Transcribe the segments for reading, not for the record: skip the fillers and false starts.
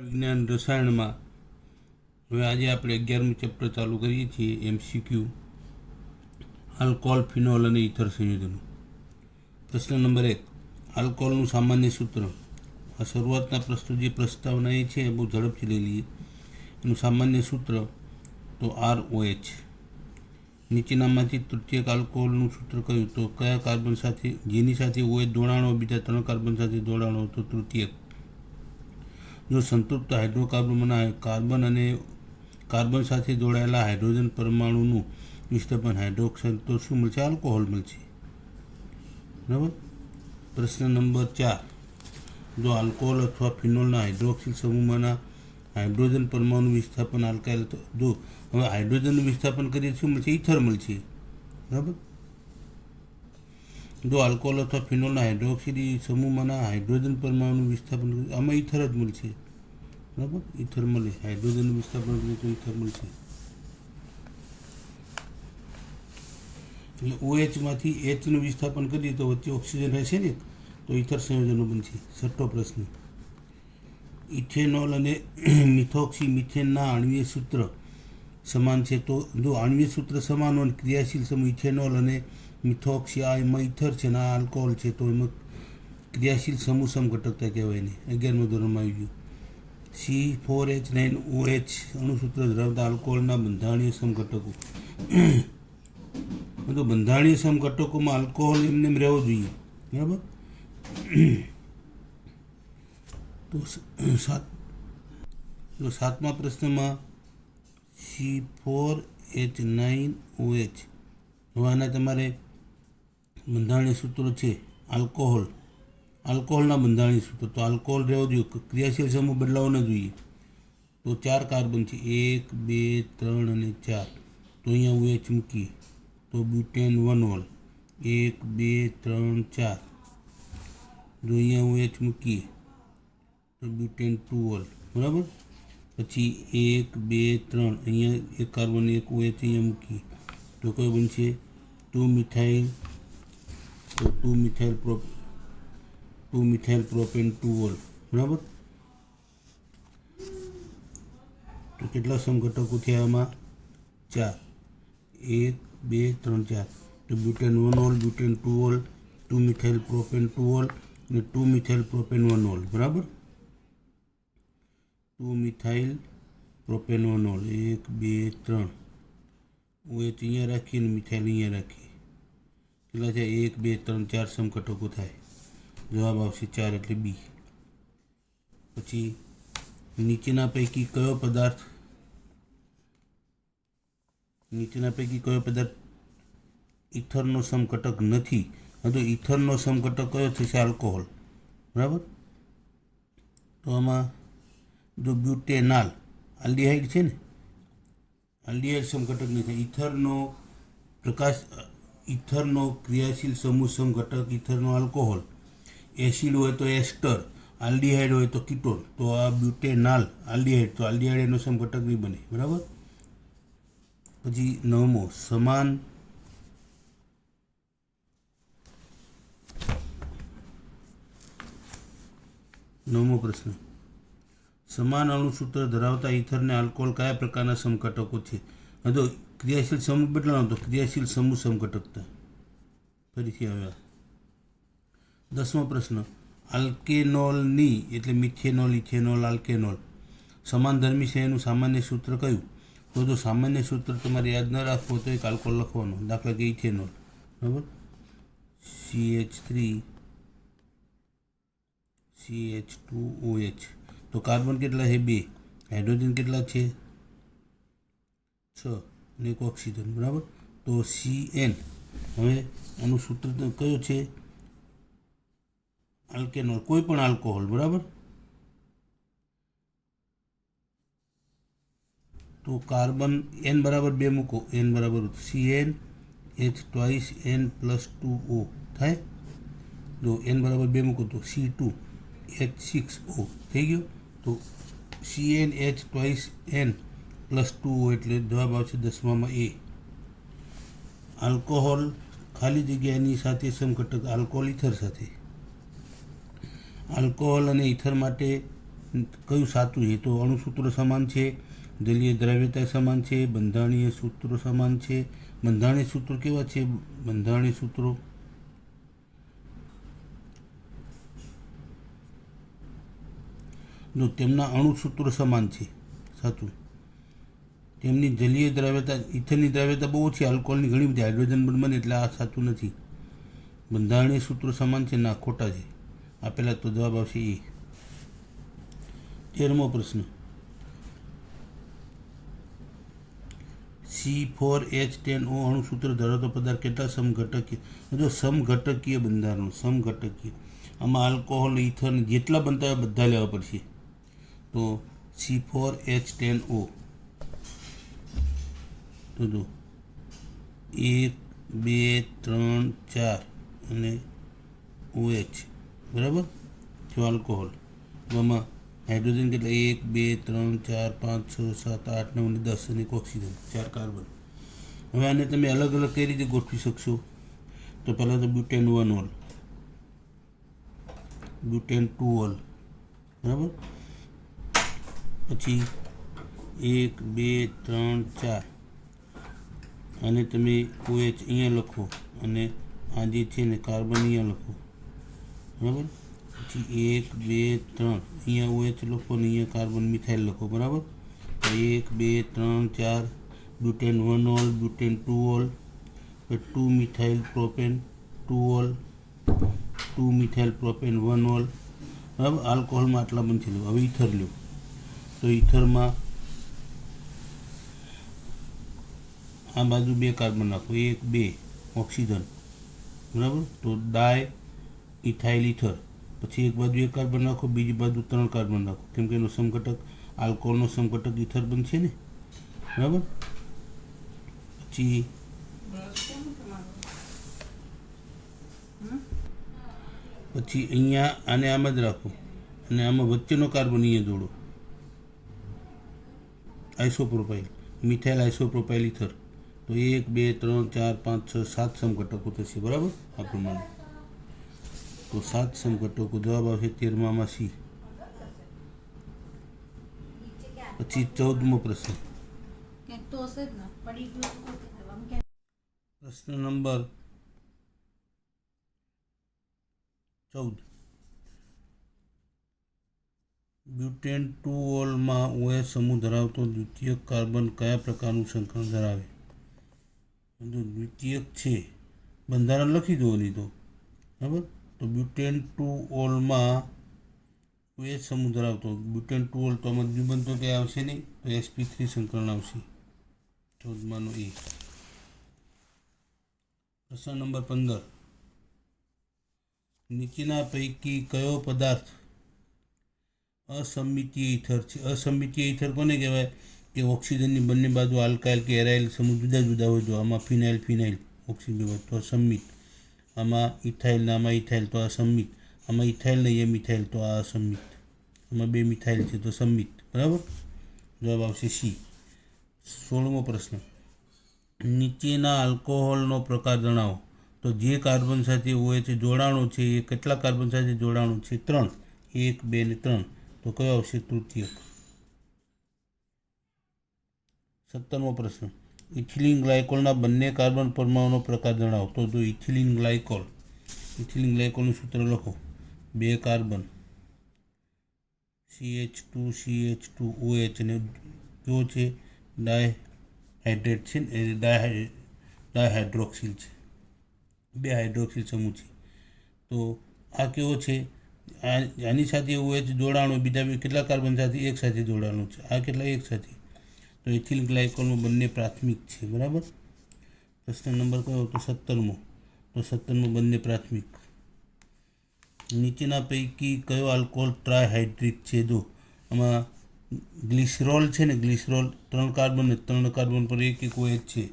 વિજ્ઞાન રસાયણમાં હવે આજે આપણે 11મું ચેપ્ટર ચાલુ કરીએ છીએ. MCQ આલ્કોહોલ, ફિનોલ અને ઇથર સંયોજનો. પ્રશ્ન નંબર 1, આલ્કોહોલનું સામાન્ય સૂત્ર. આ શરૂઆતના પ્રશ્નો જે પ્રસ્તાવના એ છે એ બહુ ઝડપથી લઈ લઈએ. એનું સામાન્ય સૂત્ર તો ROH. નીચેનામાંથી તૃતીયક આલ્કોહોલનું સૂત્ર કયું? તો કયા કાર્બન સાથે, જેની સાથે OH જોડાણો બીજા 3 કાર્બન સાથે જોડાણો તો તૃતીયક. જો સંતૃપ્ત હાઇડ્રોકાર્બનના કાર્બન અને કાર્બન સાથે જોડાયેલા હાઇડ્રોજન પરમાણુનું વિસ્થાપન હાઇડ્રોક્સાઇડ તો શું મળશે? આલ્કોહોલ મળશે. બરાબર. પ્રશ્ન નંબર 4, જો આલ્કોહોલ અથવા ફિનોલના હાઇડ્રોક્સિલ સમૂહમાંના હાઇડ્રોજન પરમાણુ વિસ્થાપન આલ્કાઇલ, તો જો હવે હાઇડ્રોજનનું વિસ્થાપન કરીએ શું મળશે? ઇથર મળશે. બરાબર. જો આલ્કોહોલ અથવા ફિનોલના હાઇડ્રોક્સિલ સમૂહમાંના હાઇડ્રોજન પરમાણુનું વિસ્થાપન આમાં ઇથર જ મળશે. બરાબર, ઇથર મળે. હાઇડ્રોજનનું વિસ્થાપન કરીએ તો ઇથર મળશે. એટલે OHમાંથી Hનું વિસ્થાપન કરીએ તો વચ્ચે ઓક્સિજન રહેશે ને, તો ઇથર સંયોજનો બનશે. 6થો પ્રશ્ન, ઇથેનોલ અને મિથોક્સી મિથેનના આણ્વીય સૂત્ર સમાન છે. તો જો આણ્વીય સૂત્ર સમાન હોય, ક્રિયાશીલ સમૂહ ઇથેનોલ અને મિથોક્સી, આ એમાં ઇથર છે ને આ આલ્કોહોલ છે, તો એમાં ક્રિયાશીલ સમૂહ સમઘટકતા કહેવાય ને. 11મા ધોરણમાં આવી ગયું. C4H9OH અણુસૂત્ર ધરાવતા આલ્કોહોલના બંધારણીય સમઘટકો. તો બંધારણીય સમઘટકોમાં આલ્કોહોલ એમને રહેવો જોઈએ. બરાબર. તો 7મા પ્રશ્નમાં C4H9OH. હવે આના તમારે બંધારણીય સૂત્રો છે. આલ્કોહોલના બંધારણીય સૂત્રો, તો આલ્કોહોલ રહેવો જોઈએ, ક્રિયાશીલ સમૂહ બદલાવો ન જોઈએ. તો 4 કાર્બન છે, 1, 2, 3 અને 4. તો અહીંયા OH મૂકીએ તો બ્યુટેન 1 1, 2, 3, 4. જો અહીંયા OH મૂકીએ તો બ્યુટેન 2 બરાબર. પછી 1, 2, 3 અહીંયા એક કાર્બન, એક OH અહીંયા મૂકીએ તો કયો બનશે? 2 મિથાઇલ. તો 2 મિથાઇલ પ્રોપેન 2 બરાબર. તો કેટલા સમઘટકો થયા આમાં? 4. 1, 2, 3, 4. તો બ્યુટેન 1 બ્યુટેન 2 2 મિથાઇલ પ્રોપેન 2 અને 2 મિથાઇલ પ્રોપેન 1 બરાબર. 2 મિથાઇલ પ્રોપેન 1 1, 2, 3. OH અહીંયા રાખીએ અને મિથાઇલ અહીંયા રાખીએ. કેટલા છે? 1, 2, 3, 4 સમઘટકો થાય. જવાબ આવશે 4 એટલે B. પછી નીચેના પૈકી કયો પદાર્થ ઇથરનો સમઘટક નથી? તો ઇથરનો સમઘટક કયો થશે? આલ્કોહોલ. બરાબર. તો આમાં જો બ્યુટેનાલ આલ્ડીહાઇડ છે ને, આલ્ડીહાઇડ સમઘટક નથી. ઇથરનો ક્રિયાશીલ સમૂહ સમઘટક ઇથરનો આલ્કોહોલ. એસિડ હોય તો એસ્ટર, આલ્ડીહાઇડ હોય તો કીટોન. તો આ બ્યુટેનાલ આલ્ડીહાઇડ, તો આલ્ડીહાઇડ એનો સમઘટક નહીં બને. બરાબર. પછી 9મો, પ્રશ્ન, સમાન અણુસૂત્ર ધરાવતા ઇથરને આલ્કોહોલ કયા પ્રકારના સમઘટકો છે? તો ક્રિયાશીલ સમૂહ બદલાનો તો ક્રિયાશીલ સમૂહ સમઘટકતા. ફરીથી આવ્યા. 10મો પ્રશ્ન, આલ્કેનોલની એટલે મિથેનોલ, ઇથેનોલ, આલ્કેનોલ સમાનધર્મી છે, એનું સામાન્ય સૂત્ર કયું? તો જો સામાન્ય સૂત્ર તમારે યાદ ન રાખવું તો એક આલ્કોહોલ લખવાનો. દાખલા કે ઇથેનોલ. બરાબર. CH3 CH2OH. તો કાર્બન કેટલા છે? 2. હાઇડ્રોજન કેટલા છે? 6 અને એક ઓક્સિજન. બરાબર. તો CN. હવે આનું સૂત્ર કયું છે? આલ્કેનોલ, કોઈ પણ આલ્કોહોલ. બરાબર. તો કાર્બન N બરાબર 2 મૂકો. N બરાબર CnH2n+2O થાય. જો N બરાબર 2 મૂકો તો C2H6O થઈ ગયો. તો CnH2n+2O એટલે જવાબ આવશે 10માં A. આલ્કોહોલ ખાલી જગ્યાની સાથે સમઘટક આલ્કોહોલ ઇથર સાથે. આલ્કોહોલ અને ઇથર માટે કયું સાચું છે? તો અણુસૂત્રો સમાન છે, જલીય દ્રાવ્યતા સમાન છે, બંધારણીય સૂત્રો સમાન છે. બંધારણીય સૂત્રો કેવા છે? બંધારણીય સૂત્રો જો તેમના અણુસૂત્રો સમાન છે, સાચું. તેમની જલીય દ્રાવ્યતા, ઇથરની દ્રાવ્યતા બહુ ઓછી, આલ્કોહોલની ઘણી બધી, હાઇડ્રોજન બંધ બને એટલે આ સાચું નથી. બંધારણીય સૂત્રો સમાન છે, ના ખોટા છે. આપેલા તો જવાબ આવશે એ. 13મો પ્રશ્ન, C4H10O અણુસૂત્ર ધરાવતો પદાર્થ કેટલા સમઘટકીય? જો સમઘટકીય બંધારણો, સમઘટકીય, આમાં આલ્કોહોલ, ઇથર જેટલા બનતા હોય બધા લેવા પડશે. તો C4H10O, તો જો 1 2 3 4 અને OH, બરાબર, જો આલ્કોહોલ. આમાં હાઇડ્રોજન કેટલા? 1 2 3 4 5 6 7 8 9 અને 10 અને એક ઓક્સિજન, 4 કાર્બન. હવે આને તમે અલગ અલગ કઈ રીતે ગોઠવી શકશો? તો પહેલાં તો બ્યુટેન 1 ઓલ, બ્યુટેન 2 ઓલ, બરાબર. પછી 1 2 3 4 અને તમે OH અહીંયા લખો અને આ જે છે ને કાર્બન અહીંયા લખો, બરાબર. પછી 1 2 3 અહીંયા OH લખો ને અહીંયા કાર્બન મિથાઇલ લખો, બરાબર. 1 2 3 4 butane 1 all, butane 2 all, 2 methyl propane 2 all, 2 methyl propane 1 all, બરાબર. આલ્કોહોલમાં આટલા બનશે. હવે ઇથર લો, તો ઇથરમાં આ બાજુ 2 કાર્બન નાખો, 1 2 ઓક્સિજન, બરાબર. તો ડાય ઇથાઇલ ઇથર. પછી એક બાજુ 1 કાર્બન નાખો, બીજી બાજુ 3 કાર્બન નાખો, કેમ કે એનો સમઘટક, આલ્કોહોલનો સમઘટક ઇથર બનશે ને, બરાબર. પછી અહીંયા આને આમ જ રાખો અને આમાં વચ્ચેનો કાર્બન અહીંયા જોડો, આઇસોપ્રોપાઇલ, મિથાઇલ આઇસોપ્રોપાઇલ ઇથર. તો 1 2 3 4 5 6 7 સમઘટકો થશે, બરાબર, આ પ્રમાણે. તો 7 સમઘટકો, જવાબ આવશે 13માં C. પછી 14મો પ્રશ્ન, પ્રશ્ન નંબર 14. બ્યુટેન 2 ઓલમાં OH સમૂહ ધરાવતો દ્વિતીયક કાર્બન કયા પ્રકારનું સંકલન ધરાવે? જો દ્વિતીયક છે, બંધારણ લખી દો નહીં તો, બરાબર. તો બ્યુટેન 2 ઓલમાં OH સમૂહ ધરાવતો, બ્યુટેન 2 ઓલ તો આમાં દ્વિબંધ તો ક્યાં આવશે નહીં, તો sp3 સંકલન આવશે. 14માનો A. પ્રશ્ન નંબર 15. નીચેના પૈકી કયો પદાર્થ અસમિતીય ઇથર છે? અસમિતીય ઇથર કોને કહેવાય? કે ઓક્સિજનની બંને બાજુ આલ્કાઇલ કે એરાઇલ સમૂહ જુદા જુદા હોય. જો આમાં ફિનાઇલ ફિનાઇલ ઓક્સિજન હોય તો અસમિત, આમાં ઇથાઇલ ને આમાં ઇથાઇલ તો અસમિત, આમાં ઇથાઇલ ને એ મિથાઇલ તો આ અસમિત, આમાં 2 મિથાઇલ છે તો સમિત, બરાબર. જવાબ આવશે C. 16મો પ્રશ્ન, નીચેના આલ્કોહોલનો પ્રકાર જણાવો. તો જે કાર્બન સાથે OH જોડાણો છે એ કેટલા કાર્બન સાથે જોડાણો છે? 3, 1 2 ને 3. તો કયો આવશે? તૃતીયક. 17મો પ્રશ્ન, ઇથિલિન ગ્લાયકોલના બંને કાર્બન પરમાણુનો પ્રકાર જણાવો. તો જો ઇથિલિન ગ્લાયકોલ, ઇથિલિન ગ્લાયકોલનું સૂત્ર લખો, 2 કાર્બન, CH2 CH2 OH, અને જો છે ડાયહાઇડ્રેટ છે ને, એ ડાયહાઇડ્રોક્સિલ છે, 2 હાઇડ્રોક્સિલ સમૂહ છે. તો આ કેવો છે? આની સાથે OH જોડાણો બીજા કેટલા કાર્બન સાથે? 1 સાથે જોડાણું છે. આ કેટલા? 1 સાથે. તો ઇથિલ ગ્લાયકોલમાં બંને પ્રાથમિક છે, બરાબર. પ્રશ્ન નંબર કયો? તો 17મો. તો 17મો બંને પ્રાથમિક. નીચેના પૈકી કયો આલ્કોહોલ ટ્રાયહાઇડ્રિક છે? જો આમાં ગ્લિસરોલ છે ને, ગ્લિસરોલ 3 કાર્બન ને 3 કાર્બન પર 1 OH છે,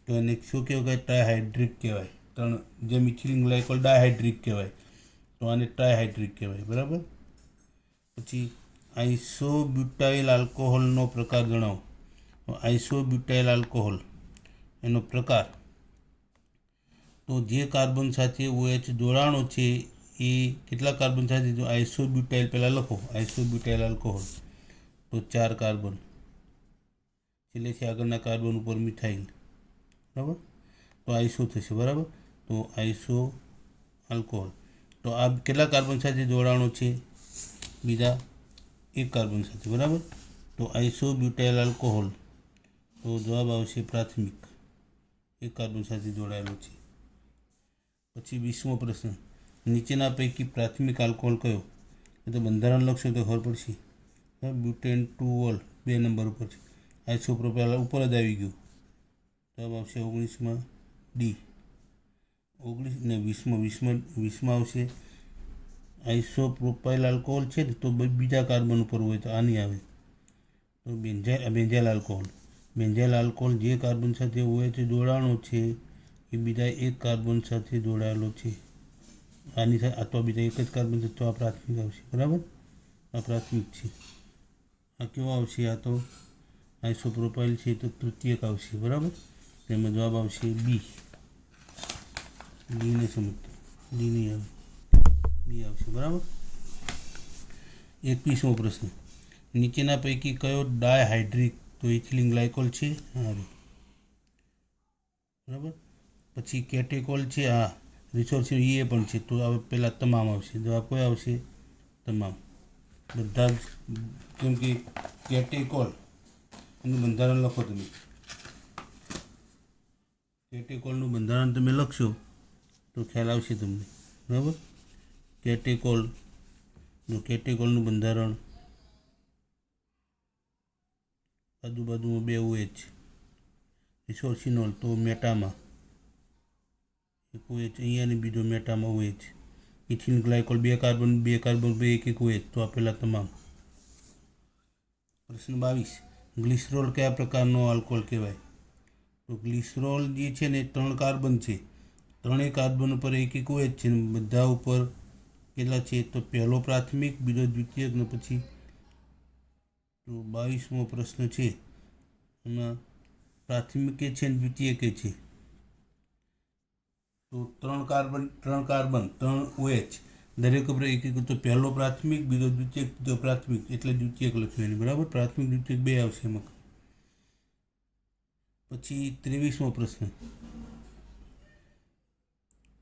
તો એને શું કહેવાય? ટ્રાયહાઇડ્રિક કહેવાય. 3 જેમ ઇથિલિન ગ્લાયકોલ ડાયહાઇડ્રિક કહેવાય, તો આને ટ્રાયહાઇડ્રિક કહેવાય, બરાબર. પછી આઇસોબ્યુટાઇલ આલ્કોહોલનો પ્રકાર જણાવો. આઇસોબ્યુટાઇલ આલ્કોહોલ એનો પ્રકાર, તો જે કાર્બન સાથે OH જોડાણો છે એ કેટલા કાર્બન સાથે જો આઇસોબ્યુટાઇલ પહેલાં લખો, આઇસોબ્યુટાઇલ આલ્કોહોલ તો 4 કાર્બન, છેલ્લેથી આગળના કાર્બન ઉપર મિથાઇલ, બરાબર, તો આઈસો થશે, બરાબર. તો આઈસો આલ્કોહોલ, તો આ કેટલા કાર્બન સાથે જોડાણો છે? બીજા 1 કાર્બન સાથે, બરાબર. તો આઇસોબ્યુટાઇલ આલ્કોહોલ, તો જવાબ આવશે પ્રાથમિક, 1 કાર્બન સાથે જોડાયેલો છે. પછી 20મો પ્રશ્ન, નીચેના પૈકી પ્રાથમિક આલ્કોહોલ કયો? એ તો બંધારણ લખશો તો ખબર પડશે. બ્યુટેન 2 2 નંબર ઉપર છે. આઇસોપ્રોપાઇલ ઉપર જ આવી ગયું, જવાબ આવશે 19માં ડી. 19 ને 20માં આવશે આઇસોપ્રોપાઇલ આલ્કોહોલ છે ને, તો બીજા કાર્બન ઉપર હોય તો આ નહીં આવે. તો બેન્ઝાઇલ આલ્કોહોલ, બેન્ઝાઇલ આલ્કોહોલ જે કાર્બન સાથે હોય છે જોડાણો છે એ બીજા 1 કાર્બન સાથે જોડાયેલો છે. આની સાથે આ તો બીજા 1 જ કાર્બન છે, તો આ પ્રાથમિક આવશે, બરાબર, આ પ્રાથમિક છે. આ કેવો આવશે? આ તો આઇસોપ્રોપાઇલ છે તો તૃતીયક આવશે, બરાબર. તેમાં જવાબ આવશે બી. ડીને સમજતો, ડી નહીં આવે, બી આવશે, બરાબર. 21મો પ્રશ્ન, નીચેના પૈકી કયો ડાયહાઇડ્રિક તો ઇથિલિન ગ્લાયકોલ છે? બરાબર. પછી કેટેકોલ છે, હા, રિસોર્સિવ એ પણ છે, તો હવે પહેલાં તમામ આવશે. જવાબ કોઈ આવશે? તમામ, બધા જ. કેમ કે કેટેકોલ એનું બંધારણ લખો તમે, કેટેકોલનું બંધારણ તમે લખશો તો ખ્યાલ આવશે તમને, બરાબર. કેટેકોલનું બંધારણ આજુબાજુમાં 2 OH, રિસોર્સિનોલ તો મેટામાં 1 OH અહીંયા ને બીજો મેટામાં OH, ethylene glycol 2 carbon 2 1 OH, તો આપેલા તમામ. પ્રશ્ન 22, ગ્લિસરોલ કયા પ્રકારનો આલ્કોહોલ કહેવાય? તો ગ્લિસરોલ જે છે ને 3 કાર્બન છે, 3 કાર્બન ઉપર 1 OH છે ને બધા ઉપર કેટલા છે? તો પહેલો પ્રાથમિક, બીજો દ્વિતીયક ને પછી. તો 22મો પ્રશ્ન છે એમાં પ્રાથમિક છે ને દ્વિતીયક છે, તો 3 કાર્બન 3 OH દરેક ઉપર 1 તો પહેલો પ્રાથમિક, બીજો દ્વિતીયક, બીજો પ્રાથમિક, એટલે દ્વિતીયક લખ્યું એની, બરાબર. પ્રાથમિક દ્વિતીયક 2 આવશે એમાં. પછી 23મો પ્રશ્ન,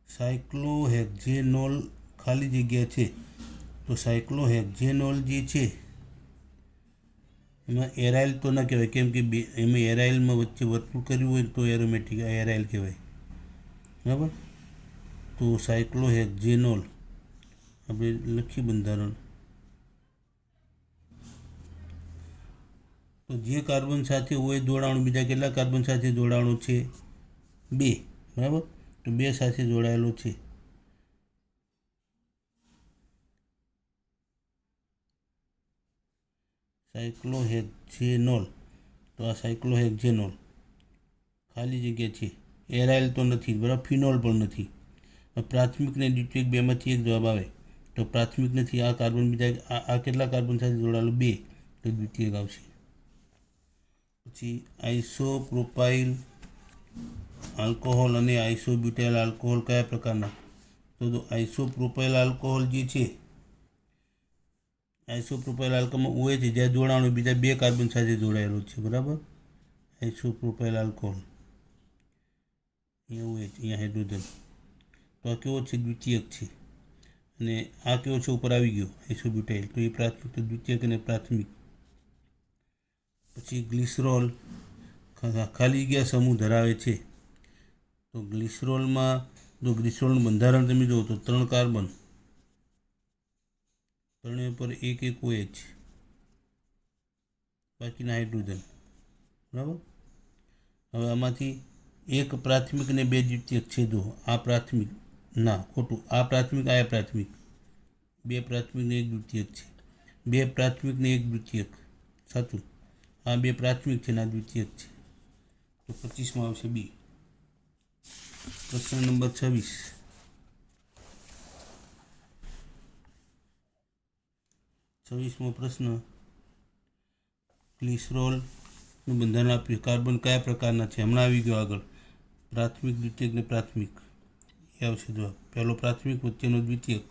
સાયક્લોહેક્ઝેનોલ ખાલી જગ્યા છે, તો સાયક્લોહેક્ઝેનોલ જે છે એમાં એરાઇલ તો ના કહેવાય, કેમ કે એમાં એરાઇલમાં વચ્ચે વર્તુળ કર્યું હોય તો એરોમેટિક એરાઇલ કહેવાય, બરાબર. તો સાયક્લોહેક્ઝેનોલ આપણે લખી બંધારણ, તો જે કાર્બન સાથે હોય જોડાણું બીજા કેટલા કાર્બન સાથે જોડાણું છે? 2, બરાબર. તો 2 સાથે જોડાયેલો છે. સાયક્લોહેક્ઝેનોલ, તો આ સાયક્લોહેક્ઝેનોલ ખાલી જગ્યા છે, એરાઇલ તો નથી, બરાબર, ફિનોલ પણ નથી. પ્રાથમિક ને દ્વિતીયક 2માંથી 1 જવાબ આવે, તો પ્રાથમિક નથી. આ કાર્બન બીજા આ કેટલા કાર્બન સાથે જોડાયેલો? 2, તો દ્વિતીયક આવશે. પછી આઇસોપ્રોપાઇલ આલ્કોહોલ અને આઇસોબ્યુટાઇલ આલ્કોહોલ કયા પ્રકારના? તો આઇસોપ્રોપાઇલ આલ્કોહોલ જે છે, આઇસોપ્રોપાઇલ આલ્કોહોલમાં OH છે જ્યાં જોડાણું બીજા 2 કાર્બન સાથે જોડાયેલું છે, બરાબર. આઇસોપ્રોપાઇલ આલ્કોહોલ, અહીંયા OH, અહીંયા હાઇડ્રોજન, તો આ કેવો છે? દ્વિતીયક છે. અને આ કેવો છે? ઉપર આવી ગયો આઇસોબ્યુટાઇલ, તો એ પ્રાથમિક, તો દ્વિતીયક અને પ્રાથમિક. પછી ગ્લિસરોલ ખાલી જગ્યા સમૂહ ધરાવે છે, તો ગ્લિસરોલમાં જો ગ્લિસરોલનું બંધારણ તમે જુઓ તો 3 કાર્બન, 3 ઉપર 1 OH, બાકીના હાઇડ્રોજન, બરાબર. હવે આમાંથી 1 પ્રાથમિક ને 2 દ્વિતીયક છે. જો આ પ્રાથમિક, ના ખોટું, આ પ્રાથમિક, આ પ્રાથમિક, 2 પ્રાથમિક ને 1 દ્વિતીયક છે, 2 પ્રાથમિક ને 1 દ્વિતીયક, સાચું. આ 2 પ્રાથમિક છે ને આ દ્વિતીયક છે, તો 25માં આવશે બી. પ્રશ્ન નંબર 26, 26મો પ્રશ્ન, ગ્લિસરોલનું બંધારણ આપ્યું, કાર્બન કયા પ્રકારના છે? હમણાં આવી ગયો આગળ, પ્રાથમિક, દ્વિતીયક ને પ્રાથમિક, એ આવશે જવાબ. પહેલો પ્રાથમિક, વચ્ચેનો દ્વિતીયક,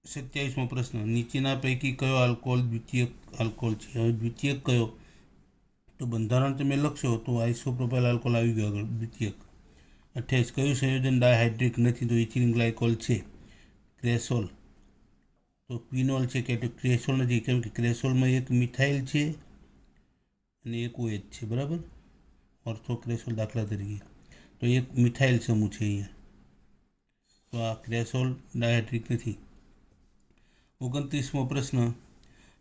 27મો પ્રશ્ન, નીચેના પૈકી કયો આલ્કોહોલ દ્વિતીયક આલ્કોહોલ છે? હવે દ્વિતીયક કયો, તો બંધારણ તમે લખશો તો આઇસોપ્રોપાઇલ આલ્કોહોલ આવી ગયો આગળ, દ્વિતીયક. 28, કયું સંયોજન ડાયહાઇડ્રિક નથી? તો ઇથિલિન ગ્લાયકોલ છે. ક્રેસોલ, તો ક્વિનોલ છે કે ક્રેસોલ નથી, કેમ કે ક્રેસોલમાં એક મિથાઇલ છે અને એક OH છે, બરાબર. ઓર્થોક્રેસોલ દાખલા તરીકે, તો એક મિથાઇલ સમૂહ છે અહીંયા, તો આ ક્રેસોલ ડાયહાઇડ્રિક નથી. 29મો પ્રશ્ન,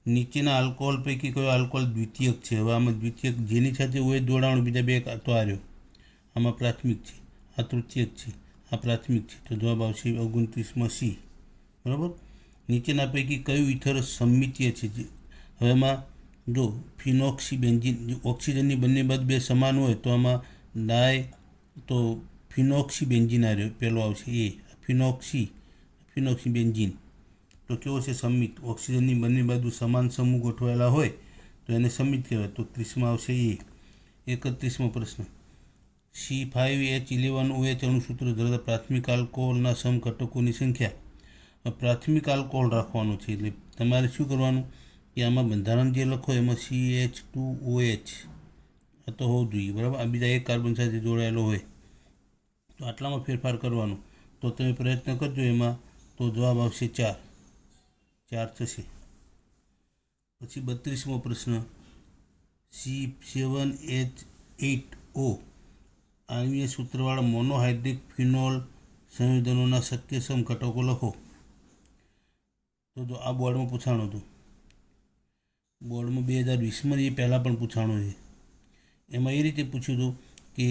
નીચેના આલ્કોહોલ પૈકી કયો આલ્કોહોલ દ્વિતીયક છે? હવે આમાં દ્વિતીયક જેની સાથે OH જોડાણું બીજા બે તો આ રહ્યો, આમાં પ્રાથમિક છે, આ તૃતીયક છે, આ પ્રાથમિક છે, તો જવાબ આવશે 29માં C, બરાબર. નીચેના પૈકી કયું ઇથર સમમિતીય છે? હવે એમાં જો ફિનોક્સીબેન્ઝીન, ઓક્સિજનની બંને બાજુ બે સમાન હોય તો આમાં તો ફિનોક્સીબેન્ઝીન આ રહ્યો, પહેલો આવશે એ, ફિનોક્સીબેન્ઝીન. તો કેવો છે? સંમિત. ઓક્સિજનની બંને બાજુ સમાન સમૂહ ગોઠવાયેલા હોય તો એને સંમિત કહેવાય, તો 30માં આવશે એ. 31મો પ્રશ્ન, C5H11OH અણુસૂત્ર ધરાવતા પ્રાથમિક આલ્કોહોલના સમઘટકોની સંખ્યા. પ્રાથમિક આલ્કોહોલ રાખવાનો છે, એટલે તમારે શું કરવાનું કે આમાં બંધારણ જે લખો એમાં CH2OH આ તો હોવું જોઈએ, બરાબર. આ બીજા એક કાર્બન સાથે જોડાયેલો હોય તો આટલામાં ફેરફાર કરવાનો, તો તમે પ્રયત્ન કરજો એમાં, તો જવાબ આવશે 4 થશે. પછી 32મો પ્રશ્ન, C7H8O આણ્વીય સૂત્રવાળા મોનોહાઇડ્રિક ફિનોલ સંયોજનોના શક્ય સમઘટકો લખો. તો જો આ બોર્ડમાં પૂછાણું હતું, બોર્ડમાં 2020માં એ પહેલાં પણ પૂછાણું છે. એમાં એ રીતે પૂછ્યું હતું કે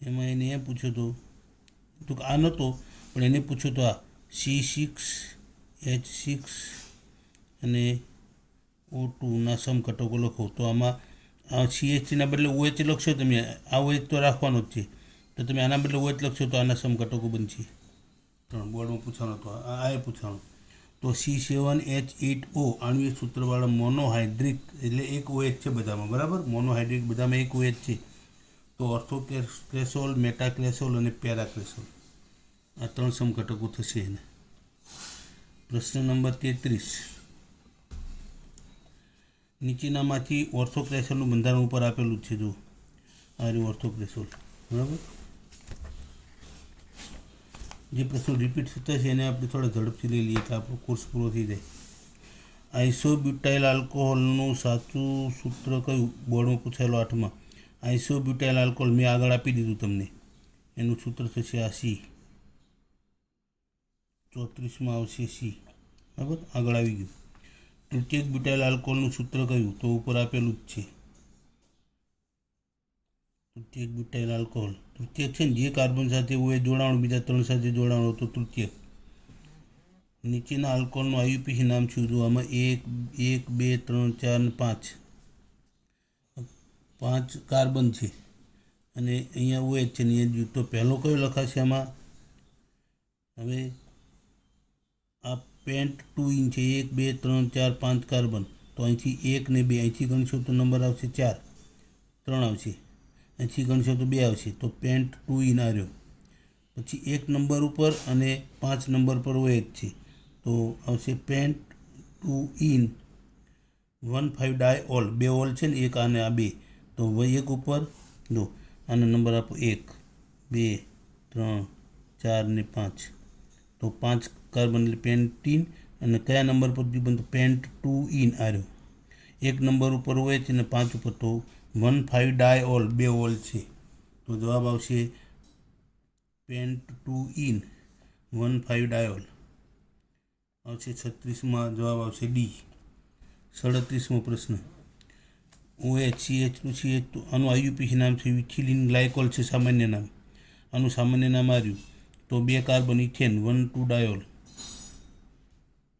એમાં એને એમ પૂછ્યું હતું તો આ નહોતો, પણ એને પૂછ્યું તો આ C6H6 અને O2 ના સમઘટકો લખો. તો આમાં CH3ના બદલે OH લખશો તમે, આ OH તો રાખવાનો જ છે, તો તમે આના બદલે OH લખશો તો આના સમઘટકો બનશે. બોર્ડમાં પૂછાણો તો આ પૂછાણું. તો C7H8O આણ્વીય સૂત્રવાળા મોનોહાઇડ્રિક, એટલે એક OH છે બધામાં, બરાબર. મોનોહાઇડ્રિક બધામાં એક OH છે, તો ઓર્થોક્રેસોલ, મેટાક્રેસોલ અને પેરાક્રેસોલ આ 3 સમઘટકો થશે એને. પ્રશ્ન નંબર 33, નીચેનામાંથી ઓર્થોક્રેસોલનું બંધારણ ઉપર આપેલું છે, જો આ રહ્યું ઓર્થોક્રેસોલ, બરાબર. જે પ્રશ્નો રિપીટ થતા છે એને આપણે થોડા ઝડપથી લઈ લઈએ એટલે આપણો કોર્સ પૂરો થઈ જાય. આઇસોબ્યુટાઇલ આલ્કોહોલનું સાચું સૂત્ર કયું? બોર્ડમાં પૂછાયેલો 8માં. આઇસોબ્યુટાઇલ આલ્કોહોલ મેં આગળ આપી દીધું તમને, એનું સૂત્ર થશે આ C. 34માં આવશે C, બરાબર, આગળ આવી ગયું. તૃતીયક બ્યુટાઇલ આલ્કોહોલનું સૂત્ર કયું? તો ઉપર આપેલું જ છે. તૃતીયક બ્યુટાઇલ આલ્કોહોલ, તૃતીયક છે ને, જે કાર્બન સાથે OH જોડાણું બીજા 3 સાથે જોડાણું તો તૃતીયક. નીચેના આલ્કોહોલનું IUPAC નામ શું? જો આમાં 1, 2, 3, 4 અને 5 કાર્બન છે અને અહીંયા OH છે ને, તો પહેલો કયો લખાશે આમાં? હવે આ પેન્ટ2ઇન છે, 1, 2, 3, 4, 5 કાર્બન, તો અહીંથી 1 ને 2 અહીંથી ગણશો તો નંબર આવશે 4, 3 આવશે, અહીંથી ગણશો તો 2 આવશે, તો પેન્ટ2ઇન આવ્યો. પછી 1 નંબર ઉપર અને 5 નંબર પર OH છે, તો આવશે પેન્ટ2ઇન 1,5-ડાયઓલ, 2 ઓલ છે ને, એક આને આ 2, તો 1 ઉપર જો આનો નંબર આપો 1, 2, 3, 4 ને 5, તો 5 કાર્બન એટલે પેન્ટીન, અને કયા નંબર પર બનતો? પેન્ટ2ઇન આવ્યો. 1 નંબર ઉપર OH અને 5 ઉપર, તો 1,5-ડાયઓલ, 2 ઓલ છે, તો જવાબ આવશે પેન્ટ2ઇન 1,5-ડાયોલ આવશે. 36માં જવાબ આવશે D. 37મો પ્રશ્ન, OH CH2 આનું IUPAC નામ છે, ઇથિલિન ગ્લાયકોલ છે સામાન્ય નામ, આનું સામાન્ય નામ આવ્યું, તો 2 કાર્બન ઇથેન 1,2-ડાયોલ,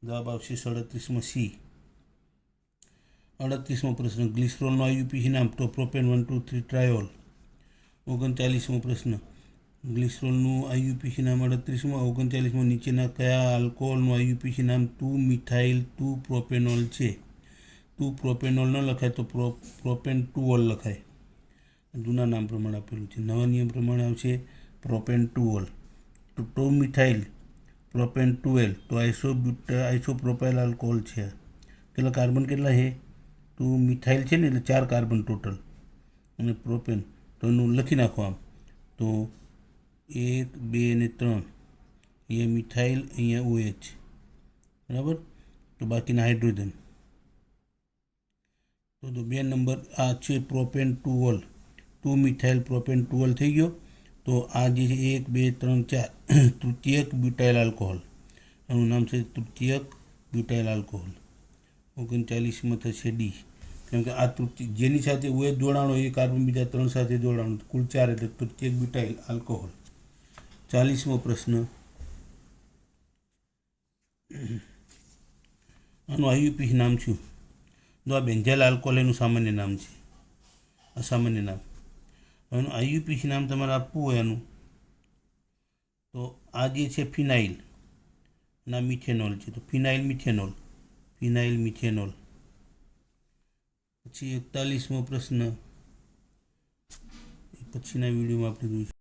જવાબ આવશે 37માં C. 38મો પ્રશ્ન, ગ્લિસરોલનું IUPAC નામ, તો પ્રોપેન 1,2,3-ટ્રાયોલ. 39મો પ્રશ્ન, ગ્લિસરોલનું IUPAC નામ 38માં. 39માં નીચેના કયા આલ્કોહોલનું IUPAC નામ 2-મિથાઇલ 2-પ્રોપેનોલ છે? 2-પ્રોપેનોલ ન લખાય તો પ્રોપેન2ઓલ લખાય, જૂના નામ પ્રમાણે આપેલું છે. નવા નિયમ પ્રમાણે આવશે પ્રોપેન2ઓલ. તો 2-મિથાઇલ પ્રોપેન 12 તો આઈસોપ્રોપાઇલ આલ્કોહોલ છે. કેટલા કાર્બન કેટલા છે? 2 મિથાઇલ છે ને, એટલે 4 કાર્બન ટોટલ. અને પ્રોપેન તો એનું લખી નાખો આમ. તો 1, 2 અને 3 અહીંયા મિથાઇલ, અહીંયા OH, બરાબર. તો બાકીના હાઇડ્રોજન. તો 2 નંબર આ છે પ્રોપેન 2 મિથાઇલ પ્રોપેન 2 થઈ ગયો. તો આ જે છે 1, 2, 3, 4 તૃતીયક બ્યુટાઇલ આલ્કોહોલ, આનું નામ છે તૃતીયક બ્યુટાઇલ આલ્કોહોલ. 39માં થશે ડી, કેમ કે આ જેની સાથે OH જોડાણો એ કાર્બન બીજા 3 સાથે જોડાણો, કુલ 4 એટલે તૃતીયક બ્યુટાઇલ આલ્કોહોલ. 40મો પ્રશ્ન. આનું IUPAC નામ શું? તો આ બેન્ઝાઇલ આલ્કોહોલ એનું સામાન્ય નામ છે, અસામાન્ય નામ. એનું IUPAC નામ તમારે આપવું હોય એનું, તો આ જે છે ફિનાઇલ, ના મિથેનોલ છે, તો ફિનાઇલ મિથેનોલ. પછી 41મો પ્રશ્ન પછીના વિડીયોમાં આપણે જોઈશું.